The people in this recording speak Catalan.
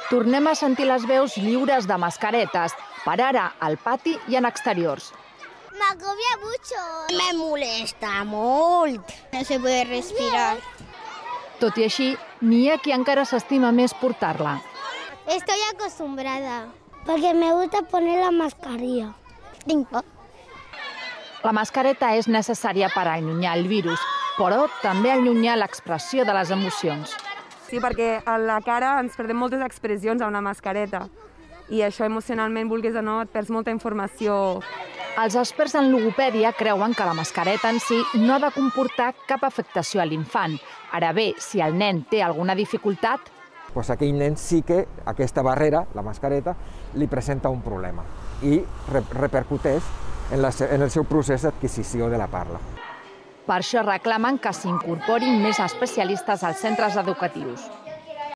Tornem a sentir les veus lliures de mascaretes, per ara al pati i en exteriors. Me agobia mucho. Me molesta molt. No se puede respirar. Tot i així, n'hi ha qui encara s'estima més portar-la. Estoy acostumbrada. Porque me gusta poner la mascarilla. La mascareta és necessària per allunyar el virus, però també allunyar l'expressió de les emocions. Sí, perquè a la cara ens perdem moltes expressions amb una mascareta i això emocionalment, vulguis o no, et perds molta informació. Els experts en logopèdia creuen que la mascareta en si no ha de comportar cap afectació a l'infant. Ara bé, si el nen té alguna dificultat, doncs aquell nen sí que aquesta barrera, la mascareta, li presenta un problema i repercuteix en el seu procés d'adquisició de la parla. Per això reclamen que s'incorporin més especialistes als centres educatius.